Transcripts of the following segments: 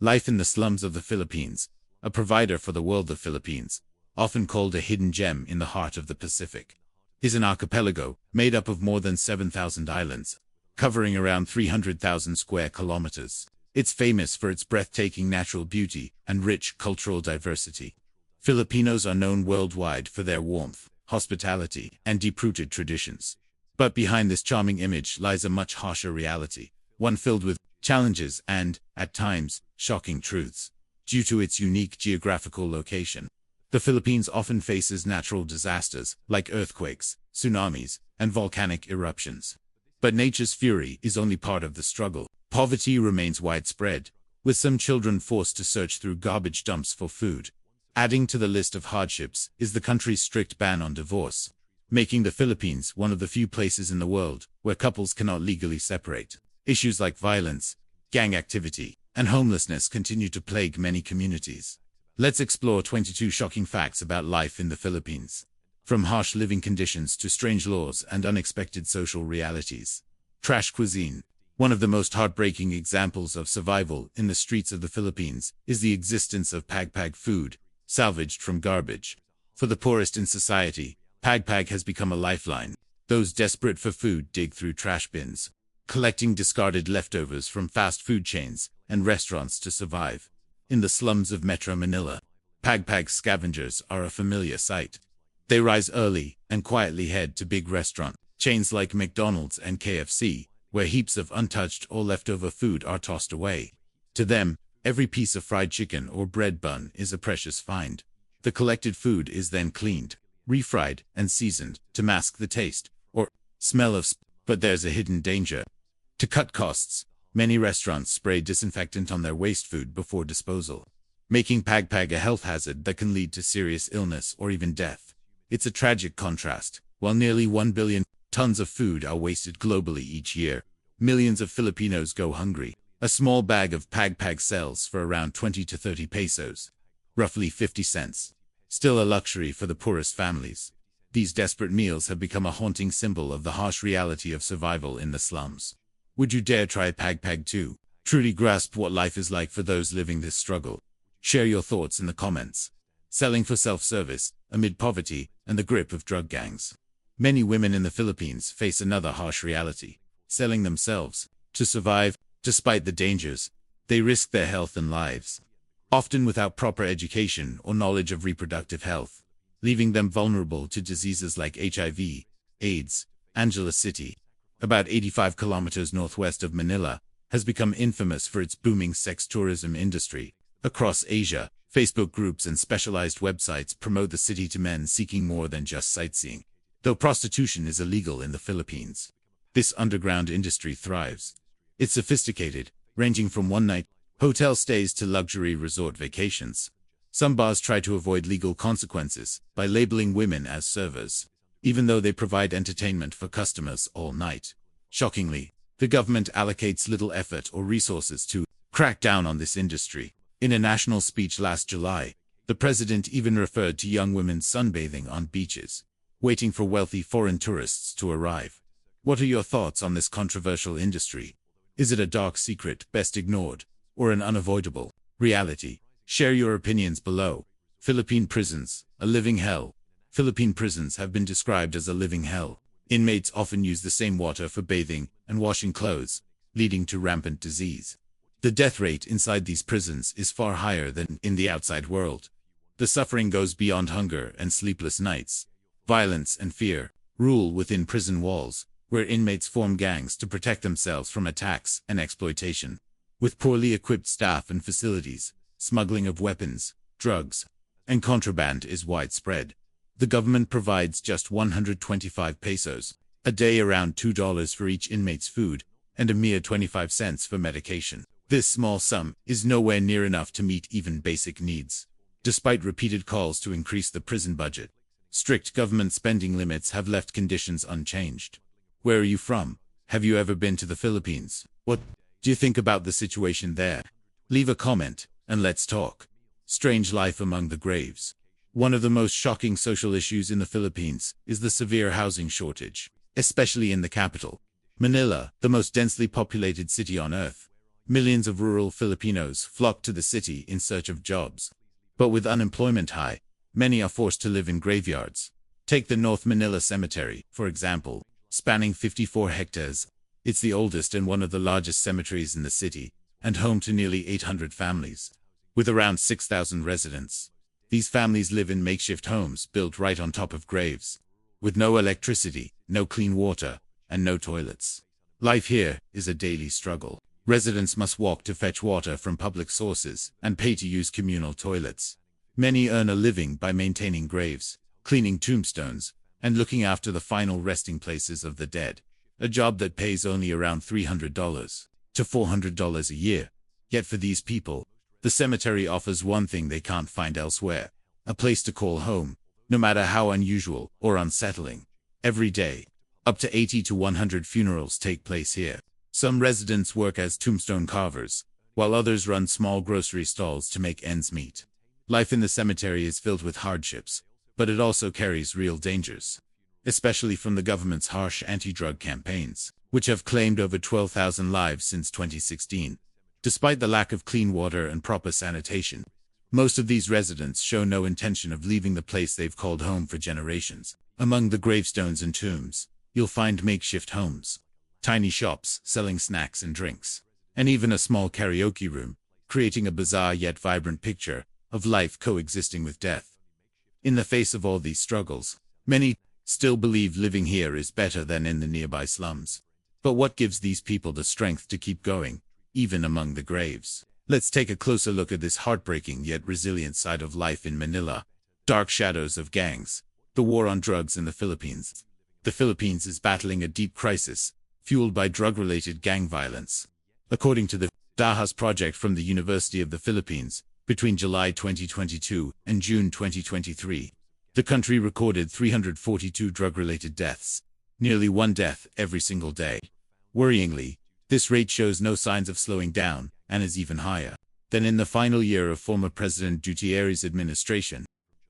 Life in the slums of the Philippines, a provider for the world. The Philippines, often called a hidden gem in the heart of the Pacific, is an archipelago made up of more than 7,000 islands, covering around 300,000 square kilometers. It's famous for its breathtaking natural beauty and rich cultural diversity. Filipinos are known worldwide for their warmth, hospitality, and deep-rooted traditions. But behind this charming image lies a much harsher reality, one filled with challenges and, at times, shocking truths. Due to its unique geographical location, the Philippines often faces natural disasters like earthquakes, tsunamis, and volcanic eruptions. But nature's fury is only part of the struggle. Poverty remains widespread, with some children forced to search through garbage dumps for food. Adding to the list of hardships is the country's strict ban on divorce, making the Philippines one of the few places in the world where couples cannot legally separate. Issues like violence, gang activity, and homelessness continue to plague many communities. Let's explore 22 shocking facts about life in the Philippines. From harsh living conditions to strange laws and unexpected social realities. Trash cuisine. One of the most heartbreaking examples of survival in the streets of the Philippines is the existence of pagpag food, salvaged from garbage. For the poorest in society, pagpag has become a lifeline. Those desperate for food dig through trash bins, collecting discarded leftovers from fast food chains and restaurants to survive. In the slums of Metro Manila, pagpag scavengers are a familiar sight. They rise early and quietly head to big restaurant chains like McDonald's and KFC, where heaps of untouched or leftover food are tossed away. To them, every piece of fried chicken or bread bun is a precious find. The collected food is then cleaned, refried, and seasoned to mask the taste or smell of but there's a hidden danger. To cut costs, many restaurants spray disinfectant on their waste food before disposal, making pagpag a health hazard that can lead to serious illness or even death. It's a tragic contrast. While nearly 1 billion tons of food are wasted globally each year, millions of Filipinos go hungry. A small bag of pagpag sells for around 20 to 30 pesos, roughly 50 cents. Still a luxury for the poorest families. These desperate meals have become a haunting symbol of the harsh reality of survival in the slums. Would you dare try pagpag too? Truly grasp what life is like for those living this struggle? Share your thoughts in the comments. Selling for self-service, amid poverty and the grip of drug gangs. Many women in the Philippines face another harsh reality. Selling themselves to survive. Despite the dangers, they risk their health and lives, often without proper education or knowledge of reproductive health, leaving them vulnerable to diseases like HIV, AIDS. Angeles City, about 85 kilometers northwest of Manila, has become infamous for its booming sex tourism industry. Across Asia, Facebook groups and specialized websites promote the city to men seeking more than just sightseeing. Though prostitution is illegal in the Philippines, this underground industry thrives. It's sophisticated, ranging from one-night hotel stays to luxury resort vacations. Some bars try to avoid legal consequences by labeling women as servers, even though they provide entertainment for customers all night. Shockingly, the government allocates little effort or resources to crack down on this industry. In a national speech last July, the president even referred to young women sunbathing on beaches, waiting for wealthy foreign tourists to arrive. What are your thoughts on this controversial industry? Is it a dark secret best ignored, or an unavoidable reality? Share your opinions below. Philippine prisons, a living hell. Philippine prisons have been described as a living hell. Inmates often use the same water for bathing and washing clothes, leading to rampant disease. The death rate inside these prisons is far higher than in the outside world. The suffering goes beyond hunger and sleepless nights. Violence and fear rule within prison walls, where inmates form gangs to protect themselves from attacks and exploitation. With poorly equipped staff and facilities, smuggling of weapons, drugs, and contraband is widespread. The government provides just 125 pesos a day, around $2 for each inmate's food, and a mere 25 cents for medication. This small sum is nowhere near enough to meet even basic needs. Despite repeated calls to increase the prison budget, strict government spending limits have left conditions unchanged. Where are you from? Have you ever been to the Philippines? What do you think about the situation there? Leave a comment, and let's talk. Strange life among the graves. One of the most shocking social issues in the Philippines is the severe housing shortage, especially in the capital, Manila, the most densely populated city on earth. Millions of rural Filipinos flock to the city in search of jobs. But with unemployment high, many are forced to live in graveyards. Take the North Manila Cemetery, for example, spanning 54 hectares. It's the oldest and one of the largest cemeteries in the city, and home to nearly 800 families. With around 6,000 residents, these families live in makeshift homes built right on top of graves, with no electricity, no clean water, and no toilets. Life here is a daily struggle. Residents must walk to fetch water from public sources and pay to use communal toilets. Many earn a living by maintaining graves, cleaning tombstones, and looking after the final resting places of the dead. A job that pays only around $300 to $400 a year. Yet for these people, the cemetery offers one thing they can't find elsewhere: a place to call home, no matter how unusual or unsettling. Every day, up to 80 to 100 funerals take place here. Some residents work as tombstone carvers, while others run small grocery stalls to make ends meet. Life in the cemetery is filled with hardships, but it also carries real dangers, especially from the government's harsh anti-drug campaigns, which have claimed over 12,000 lives since 2016. Despite the lack of clean water and proper sanitation, most of these residents show no intention of leaving the place they've called home for generations. Among the gravestones and tombs, you'll find makeshift homes, tiny shops selling snacks and drinks, and even a small karaoke room, creating a bizarre yet vibrant picture of life coexisting with death. In the face of all these struggles, many still believe living here is better than in the nearby slums. But what gives these people the strength to keep going, even among the graves? Let's take a closer look at this heartbreaking yet resilient side of life in Manila. Dark shadows of gangs. The war on drugs in the Philippines. The Philippines is battling a deep crisis, fueled by drug-related gang violence. According to the Dahas project from the University of the Philippines, between July 2022 and June 2023, the country recorded 342 drug-related deaths, nearly one death every single day. Worryingly, this rate shows no signs of slowing down and is even higher than in the final year of former President Duterte's administration.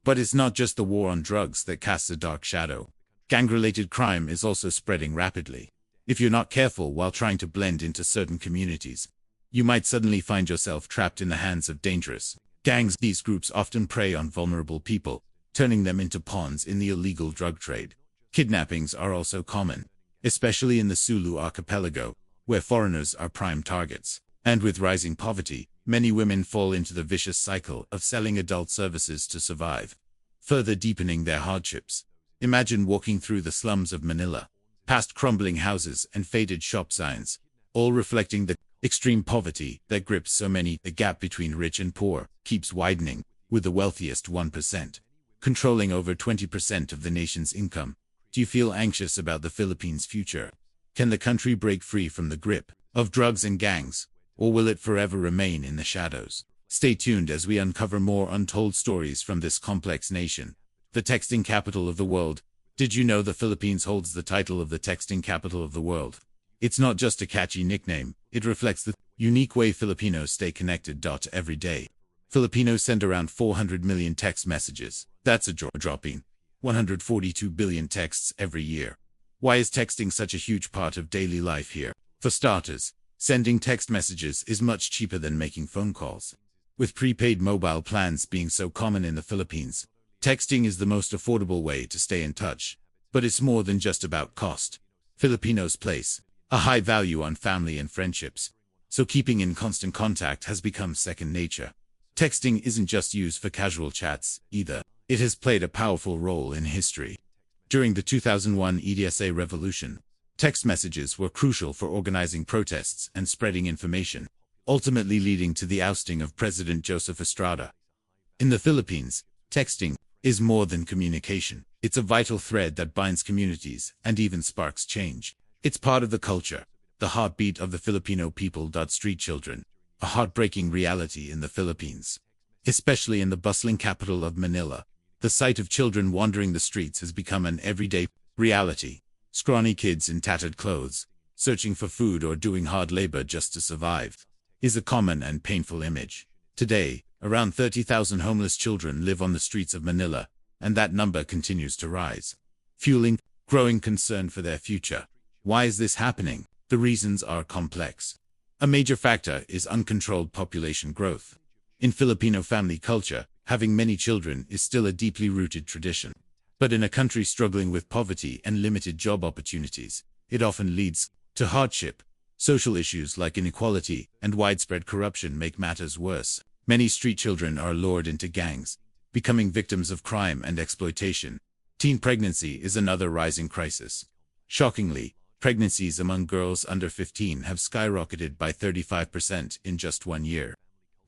But it's not just the war on drugs that casts a dark shadow. Gang-related crime is also spreading rapidly. If you're not careful while trying to blend into certain communities, you might suddenly find yourself trapped in the hands of dangerous gangs. These groups often prey on vulnerable people, turning them into pawns in the illegal drug trade. Kidnappings are also common, especially in the Sulu archipelago, where foreigners are prime targets. And with rising poverty, many women fall into the vicious cycle of selling adult services to survive, further deepening their hardships. Imagine walking through the slums of Manila, past crumbling houses and faded shop signs, all reflecting the extreme poverty that grips so many. The gap between rich and poor keeps widening, with the wealthiest 1% controlling over 20% of the nation's income. Do you feel anxious about the Philippines' future? Can the country break free from the grip of drugs and gangs, or will it forever remain in the shadows? Stay tuned as we uncover more untold stories from this complex nation. The texting capital of the world. Did you know the Philippines holds the title of the texting capital of the world? It's not just a catchy nickname, it reflects the unique way Filipinos stay connected. Every day, Filipinos send around 400 million text messages. That's a jaw-dropping 142 billion texts every year. Why is texting such a huge part of daily life here? For starters, sending text messages is much cheaper than making phone calls. With prepaid mobile plans being so common in the Philippines, texting is the most affordable way to stay in touch. But it's more than just about cost. Filipinos place a high value on family and friendships, so keeping in constant contact has become second nature. Texting isn't just used for casual chats, either. It has played a powerful role in history. During the 2001 EDSA revolution, text messages were crucial for organizing protests and spreading information, ultimately leading to the ousting of President Joseph Estrada. In the Philippines, texting is more than communication. It's a vital thread that binds communities and even sparks change. It's part of the culture, the heartbeat of the Filipino people. Street children, a heartbreaking reality in the Philippines, especially in the bustling capital of Manila. The sight of children wandering the streets has become an everyday reality. Scrawny kids in tattered clothes, searching for food or doing hard labor just to survive, is a common and painful image. Today, around 30,000 homeless children live on the streets of Manila, and that number continues to rise, fueling growing concern for their future. Why is this happening? The reasons are complex. A major factor is uncontrolled population growth. In Filipino family culture, having many children is still a deeply rooted tradition. But in a country struggling with poverty and limited job opportunities, it often leads to hardship. Social issues like inequality and widespread corruption make matters worse. Many street children are lured into gangs, becoming victims of crime and exploitation. Teen pregnancy is another rising crisis. Shockingly, pregnancies among girls under 15 have skyrocketed by 35% in just 1 year.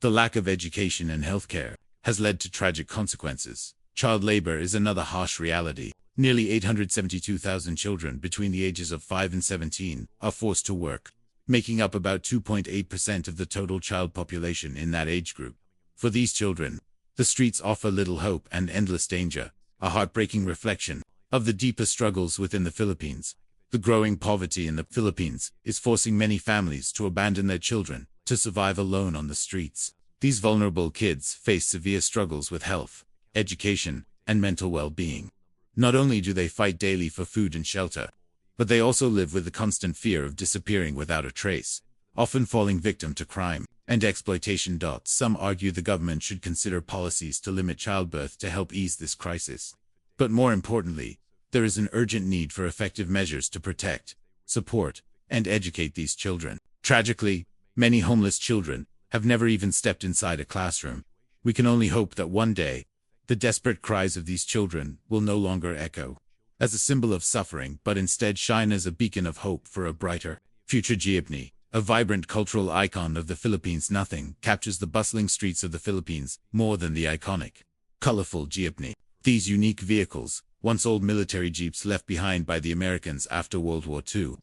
The lack of education and healthcare has led to tragic consequences. Child labor is another harsh reality. Nearly 872,000 children between the ages of 5 and 17 are forced to work, making up about 2.8% of the total child population in that age group. For these children, the streets offer little hope and endless danger, a heartbreaking reflection of the deeper struggles within the Philippines. The growing poverty in the Philippines is forcing many families to abandon their children to survive alone on the streets. These vulnerable kids face severe struggles with health, education, and mental well-being. Not only do they fight daily for food and shelter, but they also live with the constant fear of disappearing without a trace, often falling victim to crime and exploitation. Some argue the government should consider policies to limit childbirth to help ease this crisis. But more importantly, there is an urgent need for effective measures to protect, support, and educate these children. Tragically, many homeless children have never even stepped inside a classroom. We can only hope that one day, the desperate cries of these children will no longer echo as a symbol of suffering, but instead shine as a beacon of hope for a brighter future. Jeepney, a vibrant cultural icon of the Philippines, nothing captures the bustling streets of the Philippines more than the iconic, colorful jeepney. These unique vehicles, once old military jeeps left behind by the Americans after World War II,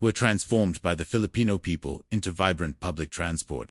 were transformed by the Filipino people into vibrant public transport,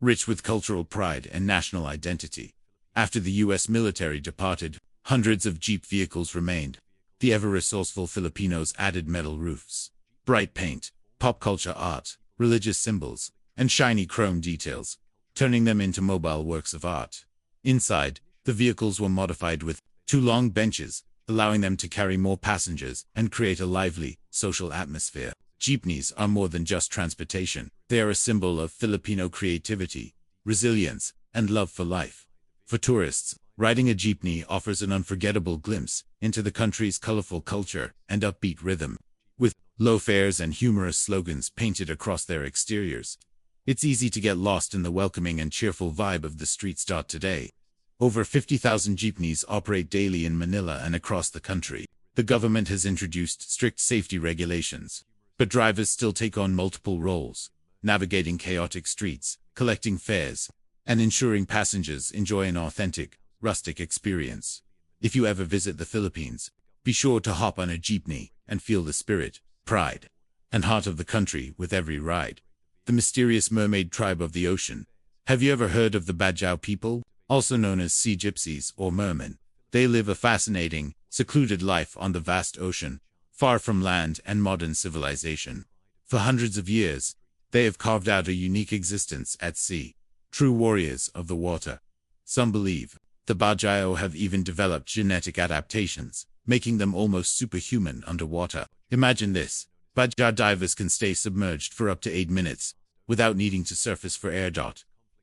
rich with cultural pride and national identity. After the U.S. military departed, hundreds of jeep vehicles remained. The ever-resourceful Filipinos added metal roofs, bright paint, pop culture art, religious symbols, and shiny chrome details, turning them into mobile works of art. Inside, the vehicles were modified with 2 long benches, allowing them to carry more passengers and create a lively, social atmosphere. Jeepneys are more than just transportation. They are a symbol of Filipino creativity, resilience, and love for life. For tourists, riding a jeepney offers an unforgettable glimpse into the country's colorful culture and upbeat rhythm. With low fares and humorous slogans painted across their exteriors, it's easy to get lost in the welcoming and cheerful vibe of the streets. Today, over 50,000 jeepneys operate daily in Manila and across the country. The government has introduced strict safety regulations, but drivers still take on multiple roles, navigating chaotic streets, collecting fares, and ensuring passengers enjoy an authentic, rustic experience. If you ever visit the Philippines, be sure to hop on a jeepney and feel the spirit, pride, and heart of the country with every ride. The mysterious mermaid tribe of the ocean. Have you ever heard of the Bajau people, also known as sea gypsies or mermen? They live a fascinating, secluded life on the vast ocean, far from land and modern civilization. For hundreds of years, they have carved out a unique existence at sea, true warriors of the water. Some believe the Bajau have even developed genetic adaptations, making them almost superhuman underwater. Imagine this: Bajau divers can stay submerged for up to 8 minutes without needing to surface for air.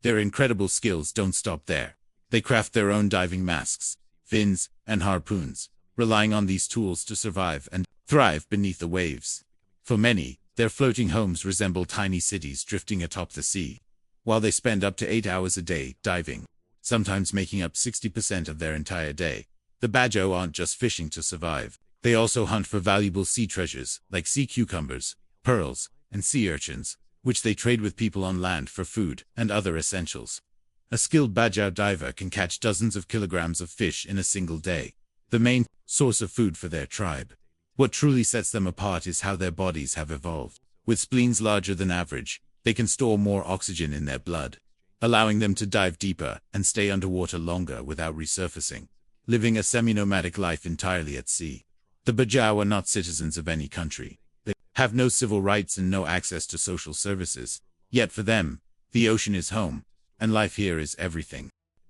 Their incredible skills don't stop there. They craft their own diving masks, fins, and harpoons, relying on these tools to survive and thrive beneath the waves. For many, their floating homes resemble tiny cities drifting atop the sea, while they spend up to 8 hours a day diving, sometimes making up 60% of their entire day. The Bajau aren't just fishing to survive. They also hunt for valuable sea treasures like sea cucumbers, pearls, and sea urchins, which they trade with people on land for food and other essentials. A skilled Bajau diver can catch dozens of kilograms of fish in a single day, the main source of food for their tribe. What truly sets them apart is how their bodies have evolved. With spleens larger than average, they can store more oxygen in their blood, allowing them to dive deeper and stay underwater longer without resurfacing, living a semi-nomadic life entirely at sea. The Bajau are not citizens of any country. They have no civil rights and no access to social services. Yet for them, the ocean is home, and life here is everything.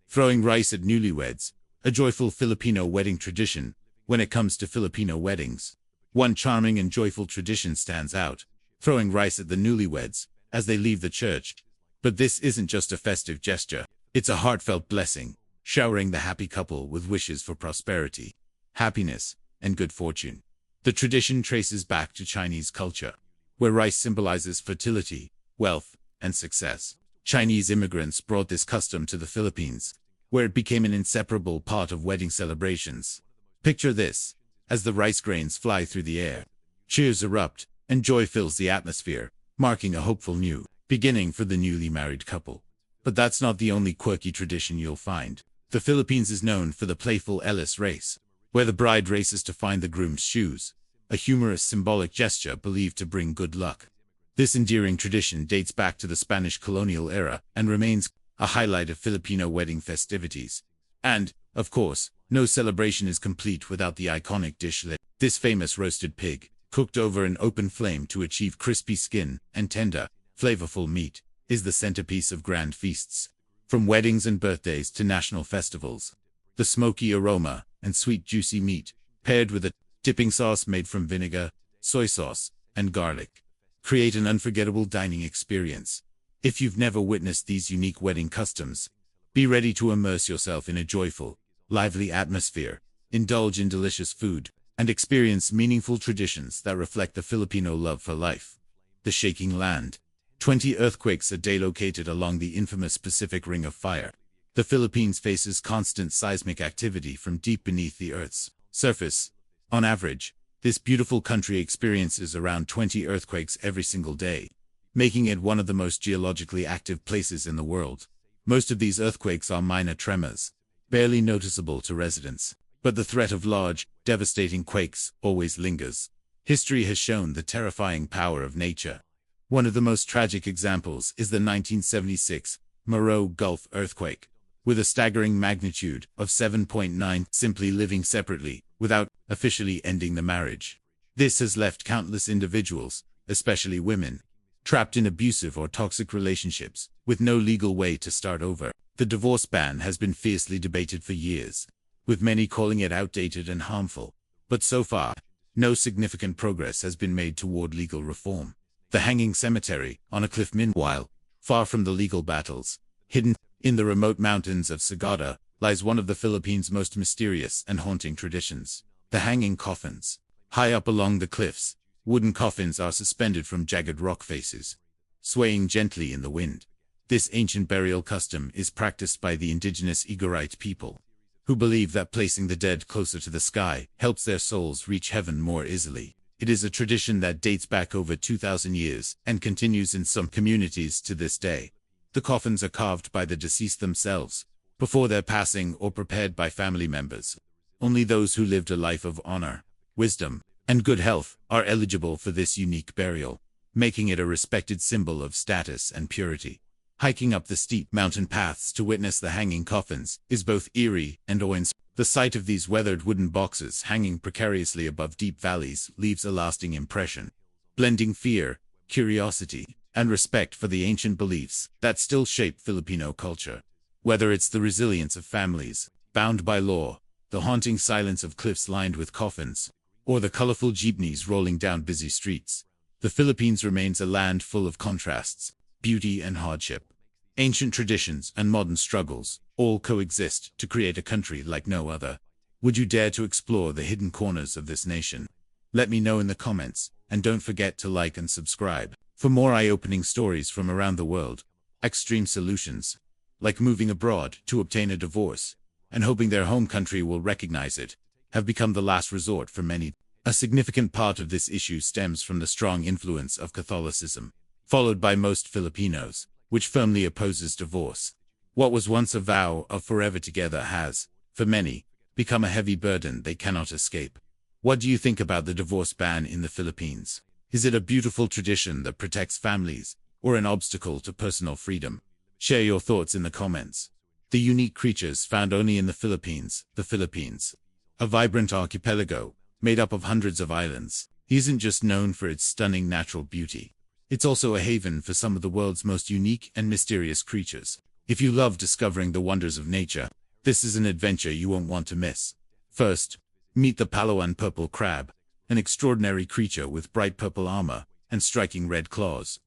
Throwing rice at newlyweds, a joyful Filipino wedding tradition. When it comes to Filipino weddings, one charming and joyful tradition stands out: throwing rice at the newlyweds. as they leave the church. But this isn't just a festive gesture. It's a heartfelt blessing, showering the happy couple with wishes for prosperity, happiness, and good fortune. The tradition traces back to Chinese culture, where rice symbolizes fertility, wealth, and success. Chinese immigrants brought this custom to the Philippines, where it became an inseparable part of wedding celebrations. Picture this, as the rice grains fly through the air. Cheers erupt, and joy fills the atmosphere, marking a hopeful new beginning for the newly married couple. But that's not the only quirky tradition you'll find. The Philippines is known for the playful Ellis race, where the bride races to find the groom's shoes, a humorous symbolic gesture believed to bring good luck. This endearing tradition dates back to the Spanish colonial era and remains a highlight of Filipino wedding festivities. And, of course, no celebration is complete without the iconic dish. This famous roasted pig, cooked over an open flame to achieve crispy skin and tender, flavorful meat, is the centerpiece of grand feasts. From weddings and birthdays to national festivals, the smoky aroma and sweet juicy meat, paired with a dipping sauce made from vinegar, soy sauce, and garlic, create an unforgettable dining experience. If you've never witnessed these unique wedding customs, be ready to immerse yourself in a joyful, lively atmosphere, indulge in delicious food, and experience meaningful traditions that reflect the Filipino love for life. The shaking land. 20 earthquakes a day located along the infamous Pacific Ring of Fire. The Philippines faces constant seismic activity from deep beneath the Earth's surface. On average, this beautiful country experiences around 20 earthquakes every single day, making it one of the most geologically active places in the world. Most of these earthquakes are minor tremors, barely noticeable to residents, but the threat of large, devastating quakes always lingers. History has shown the terrifying power of nature. One of the most tragic examples is the 1976 Moro Gulf earthquake, with a staggering magnitude of 7.9, simply living separately, without officially ending the marriage. This has left countless individuals, especially women, trapped in abusive or toxic relationships, with no legal way to start over. The divorce ban has been fiercely debated for years, with many calling it outdated and harmful. But so far, no significant progress has been made toward legal reform. The hanging cemetery, on a cliff meanwhile, far from the legal battles, hidden in the remote mountains of Sagada, lies one of the Philippines' most mysterious and haunting traditions. The hanging coffins. High up along the cliffs, wooden coffins are suspended from jagged rock faces, swaying gently in the wind. This ancient burial custom is practiced by the indigenous Igorite people, who believe that placing the dead closer to the sky helps their souls reach heaven more easily. It is a tradition that dates back over 2,000 years and continues in some communities to this day. The coffins are carved by the deceased themselves, before their passing or prepared by family members. Only those who lived a life of honor, wisdom, and good health are eligible for this unique burial, making it a respected symbol of status and purity. Hiking up the steep mountain paths to witness the hanging coffins is both eerie and awe-inspiring. The sight of these weathered wooden boxes hanging precariously above deep valleys leaves a lasting impression, blending fear, curiosity, and respect for the ancient beliefs that still shape Filipino culture. Whether it's the resilience of families bound by law, the haunting silence of cliffs lined with coffins, or the colorful jeepneys rolling down busy streets, the Philippines remains a land full of contrasts, beauty and hardship. Ancient traditions and modern struggles all coexist to create a country like no other. Would you dare to explore the hidden corners of this nation? Let me know in the comments, and don't forget to like and subscribe for more eye-opening stories from around the world. Extreme solutions, like moving abroad to obtain a divorce and hoping their home country will recognize it, have become the last resort for many. A significant part of this issue stems from the strong influence of Catholicism, followed by most Filipinos, which firmly opposes divorce. What was once a vow of forever together has, for many, become a heavy burden they cannot escape. What do you think about the divorce ban in the Philippines? Is it a beautiful tradition that protects families, or an obstacle to personal freedom? Share your thoughts in the comments. The unique creatures found only in the Philippines, a vibrant archipelago, made up of hundreds of islands, isn't just known for its stunning natural beauty. It's also a haven for some of the world's most unique and mysterious creatures. If you love discovering the wonders of nature, this is an adventure you won't want to miss. First, meet the Palawan purple crab, an extraordinary creature with bright purple armor and striking red claws.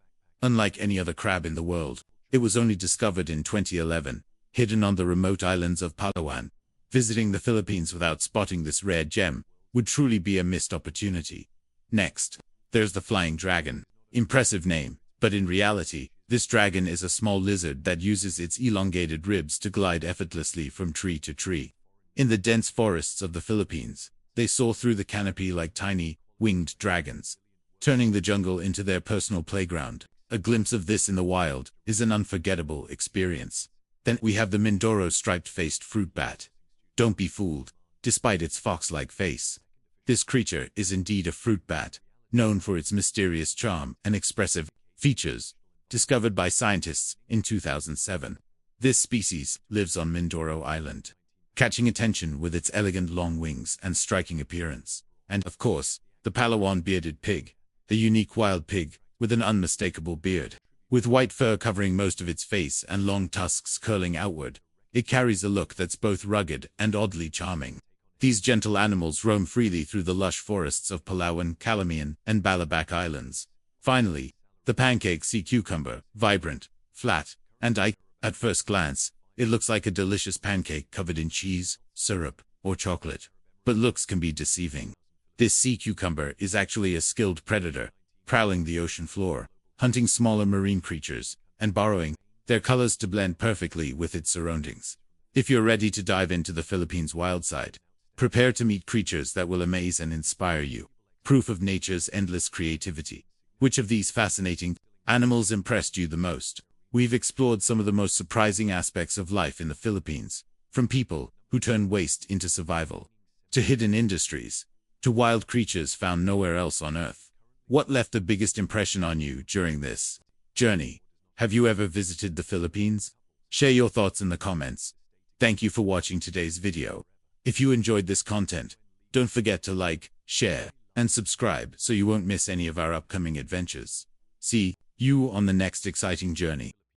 Unlike any other crab in the world, it was only discovered in 2011, hidden on the remote islands of Palawan. Visiting the Philippines without spotting this rare gem would truly be a missed opportunity. Next, there's the flying dragon. Impressive name, but in reality, this dragon is a small lizard that uses its elongated ribs to glide effortlessly from tree to tree. In the dense forests of the Philippines, they soar through the canopy like tiny, winged dragons, turning the jungle into their personal playground. A glimpse of this in the wild is an unforgettable experience. Then we have the Mindoro striped-faced fruit bat. Don't be fooled, despite its fox-like face. This creature is indeed a fruit bat, known for its mysterious charm and expressive features. Discovered by scientists in 2007. This species lives on Mindoro Island, catching attention with its elegant long wings and striking appearance. And, of course, the Palawan bearded pig, a unique wild pig with an unmistakable beard. With white fur covering most of its face and long tusks curling outward, it carries a look that's both rugged and oddly charming. These gentle animals roam freely through the lush forests of Palawan, Calamian, and Balabac Islands. Finally, the pancake sea cucumber, vibrant, flat, and at first glance, it looks like a delicious pancake covered in cheese, syrup, or chocolate. But looks can be deceiving. This sea cucumber is actually a skilled predator, prowling the ocean floor, hunting smaller marine creatures, and borrowing their colors to blend perfectly with its surroundings. If you're ready to dive into the Philippines' wild side, prepare to meet creatures that will amaze and inspire you. Proof of nature's endless creativity. Which of these fascinating animals impressed you the most? We've explored some of the most surprising aspects of life in the Philippines, from people who turn waste into survival, to hidden industries, to wild creatures found nowhere else on Earth. What left the biggest impression on you during this journey? Have you ever visited the Philippines? Share your thoughts in the comments. Thank you for watching today's video. If you enjoyed this content, don't forget to like, share, and subscribe so you won't miss any of our upcoming adventures. See you on the next exciting journey.